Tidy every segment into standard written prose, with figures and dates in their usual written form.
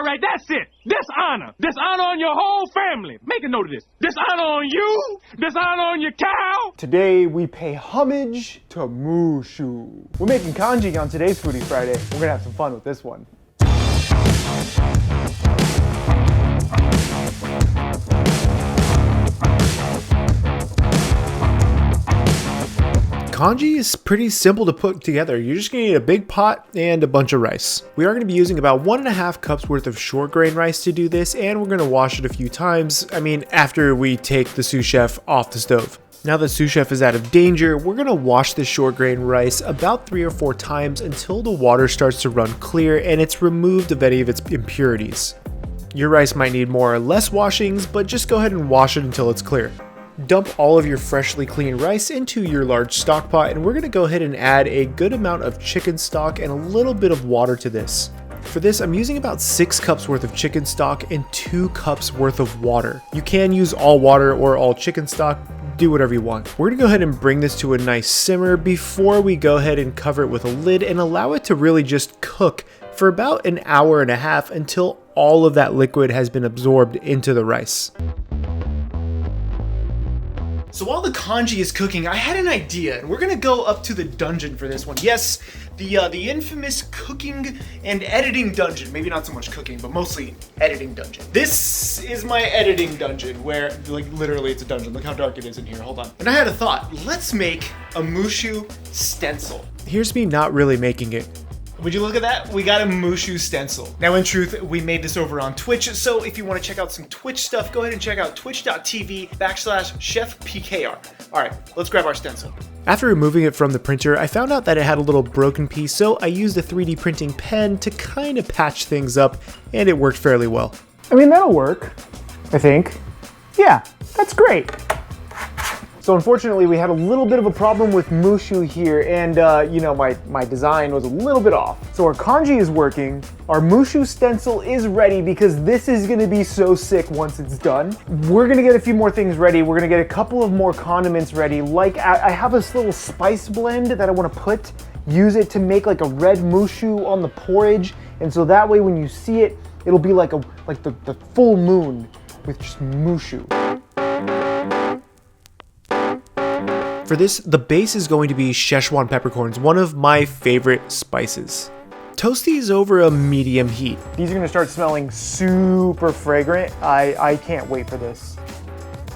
All right, that's it. Dishonor. Dishonor on your whole family. Make a note of this. Dishonor on you. Dishonor on your cow. Today we pay homage to Mushu. We're making congee on today's Foodie Friday. We're gonna have some fun with this one. Congee is pretty simple to put together. You're just gonna need a big pot and a bunch of rice. We are gonna be using about 1.5 cups worth of short grain rice to do this, and we're gonna wash it a few times. After we take the sous chef off the stove. Now that sous chef is out of danger, we're gonna wash the short grain rice about 3 or 4 times until the water starts to run clear and it's removed of any of its impurities. Your rice might need more or less washings, but just go ahead and wash it until it's clear. Dump all of your freshly cleaned rice into your large stock pot, and we're going to go ahead and add a good amount of chicken stock and a little bit of water to this. For this, I'm using about 6 cups worth of chicken stock and 2 cups worth of water. You can use all water or all chicken stock, do whatever you want. We're going to go ahead and bring this to a nice simmer before we go ahead and cover it with a lid and allow it to really just cook for about 1.5 hours until all of that liquid has been absorbed into the rice. So while the congee is cooking, I had an idea, and we're gonna go up to the dungeon for this one. Yes, the infamous cooking and editing dungeon. Maybe not so much cooking, but mostly editing dungeon. This is my editing dungeon, where, like, literally it's a dungeon. Look how dark it is in here, hold on. And I had a thought, let's make a Mushu Stencil. Here's me not really making it. Would you look at that? We got a Mushu Stencil. Now in truth, we made this over on Twitch, so if you want to check out some Twitch stuff, go ahead and check out twitch.tv/CHEFPK. Alright, let's grab our stencil. After removing it from the printer, I found out that it had a little broken piece, so I used a 3D printing pen to kind of patch things up, and it worked fairly well. That'll work, I think. Yeah, that's great. So unfortunately, we had a little bit of a problem with Mushu here, and my design was a little bit off. So our congee is working, our Mushu stencil is ready because this is gonna be so sick once it's done. We're gonna get a few more things ready. We're gonna get a couple of more condiments ready. Like I have this little spice blend that I wanna use it to make like a red Mushu on the porridge. And so that way when you see it, it'll be like the full moon with just Mushu. For this, the base is going to be Szechuan peppercorns, one of my favorite spices. Toast these over a medium heat. These are gonna start smelling super fragrant. I can't wait for this.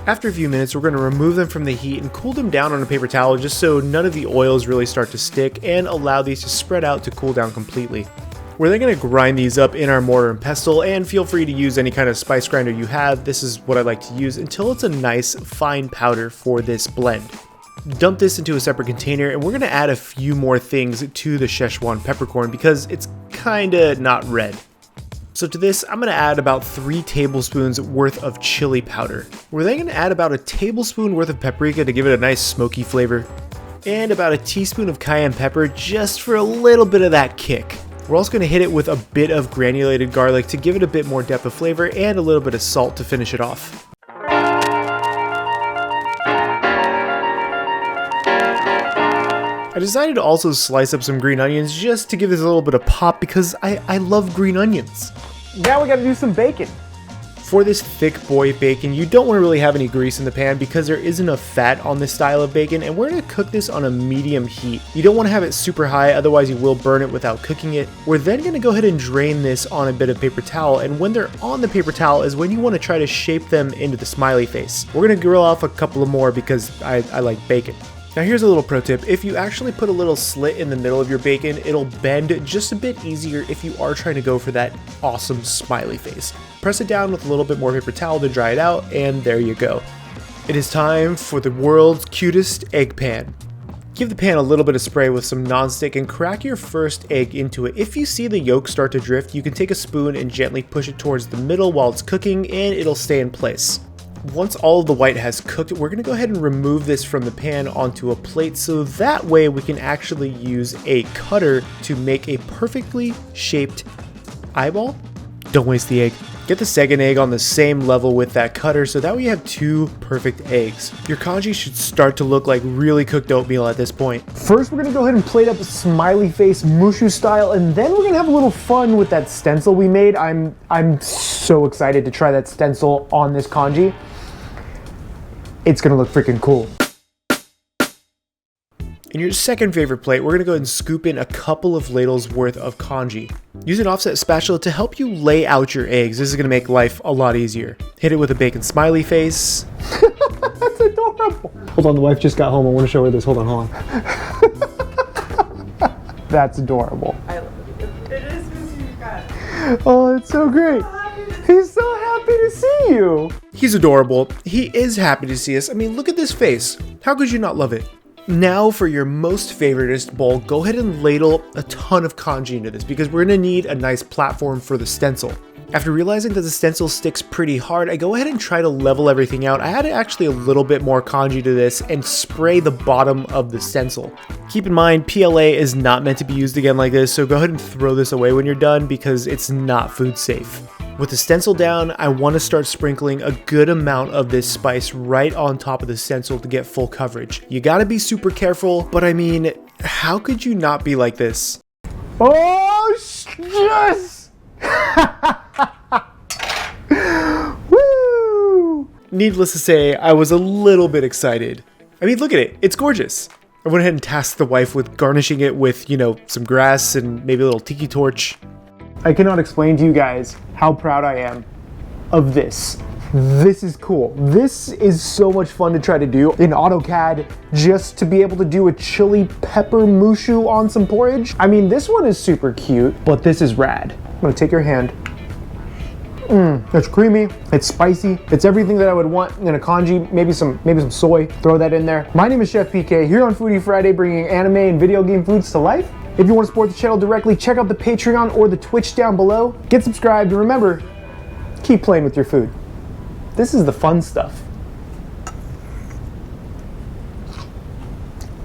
After a few minutes, we're gonna remove them from the heat and cool them down on a paper towel just so none of the oils really start to stick, and allow these to spread out to cool down completely. We're then gonna grind these up in our mortar and pestle, and feel free to use any kind of spice grinder you have. This is what I like to use until it's a nice fine powder for this blend. Dump this into a separate container, and we're going to add a few more things to the Szechuan peppercorn because it's kinda not red. So to this, I'm going to add about 3 tablespoons worth of chili powder. We're then going to add about a tablespoon worth of paprika to give it a nice smoky flavor, and about a teaspoon of cayenne pepper just for a little bit of that kick. We're also going to hit it with a bit of granulated garlic to give it a bit more depth of flavor, and a little bit of salt to finish it off. I decided to also slice up some green onions just to give this a little bit of pop because I love green onions. Now we gotta do some bacon. For this thick boy bacon, you don't want to really have any grease in the pan because there isn't enough fat on this style of bacon, and we're going to cook this on a medium heat. You don't want to have it super high, otherwise you will burn it without cooking it. We're then going to go ahead and drain this on a bit of paper towel, and when they're on the paper towel is when you want to try to shape them into the smiley face. We're going to grill off a couple of more because I like bacon. Now here's a little pro tip. If you actually put a little slit in the middle of your bacon, it'll bend just a bit easier if you are trying to go for that awesome smiley face. Press it down with a little bit more paper towel to dry it out, and there you go. It is time for the world's cutest egg pan. Give the pan a little bit of spray with some nonstick and crack your first egg into it. If you see the yolk start to drift, you can take a spoon and gently push it towards the middle while it's cooking, and it'll stay in place. Once all of the white has cooked, we're going to go ahead and remove this from the pan onto a plate so that way we can actually use a cutter to make a perfectly shaped eyeball. Don't waste the egg. Get the second egg on the same level with that cutter so that way you have 2 perfect eggs. Your congee should start to look like really cooked oatmeal at this point. First, we're gonna go ahead and plate up a smiley face Mushu style, and then we're gonna have a little fun with that stencil we made. I'm so excited to try that stencil on this congee. It's gonna look freaking cool. In your second favorite plate, we're gonna go ahead and scoop in a couple of ladles worth of congee. Use an offset spatula to help you lay out your eggs. This is gonna make life a lot easier. Hit it with a bacon smiley face. That's adorable. Hold on, the wife just got home. I wanna show her this. Hold on. That's adorable. I love it. It is Mr. God. Oh, it's so great. He's so happy to see you. He's adorable. He is happy to see us. I mean, look at this face. How could you not love it? Now for your most favoritist bowl, go ahead and ladle a ton of congee into this because we're gonna need a nice platform for the stencil. After realizing that the stencil sticks pretty hard, I go ahead and try to level everything out. I added actually a little bit more congee to this and spray the bottom of the stencil. Keep in mind, PLA is not meant to be used again like this, so go ahead and throw this away when you're done because it's not food safe. With the stencil down, I want to start sprinkling a good amount of this spice right on top of the stencil to get full coverage. You gotta be super careful, but I mean, how could you not be like this? Oh, yes! Woo! Needless to say, I was a little bit excited. I mean, look at it, it's gorgeous. I went ahead and tasked the wife with garnishing it with, you know, some grass and maybe a little tiki torch. I cannot explain to you guys how proud I am of this. This is cool. This is so much fun to try to do in AutoCAD, just to be able to do a chili pepper mushu on some porridge. I mean, this one is super cute, but this is rad. I'm gonna take your hand. It's creamy, it's spicy, it's everything that I would want in a congee, maybe some soy, throw that in there. My name is Chef PK, here on Foodie Friday, bringing anime and video game foods to life. If you want to support the channel directly, check out the Patreon or the Twitch down below. Get subscribed, and remember, keep playing with your food. This is the fun stuff.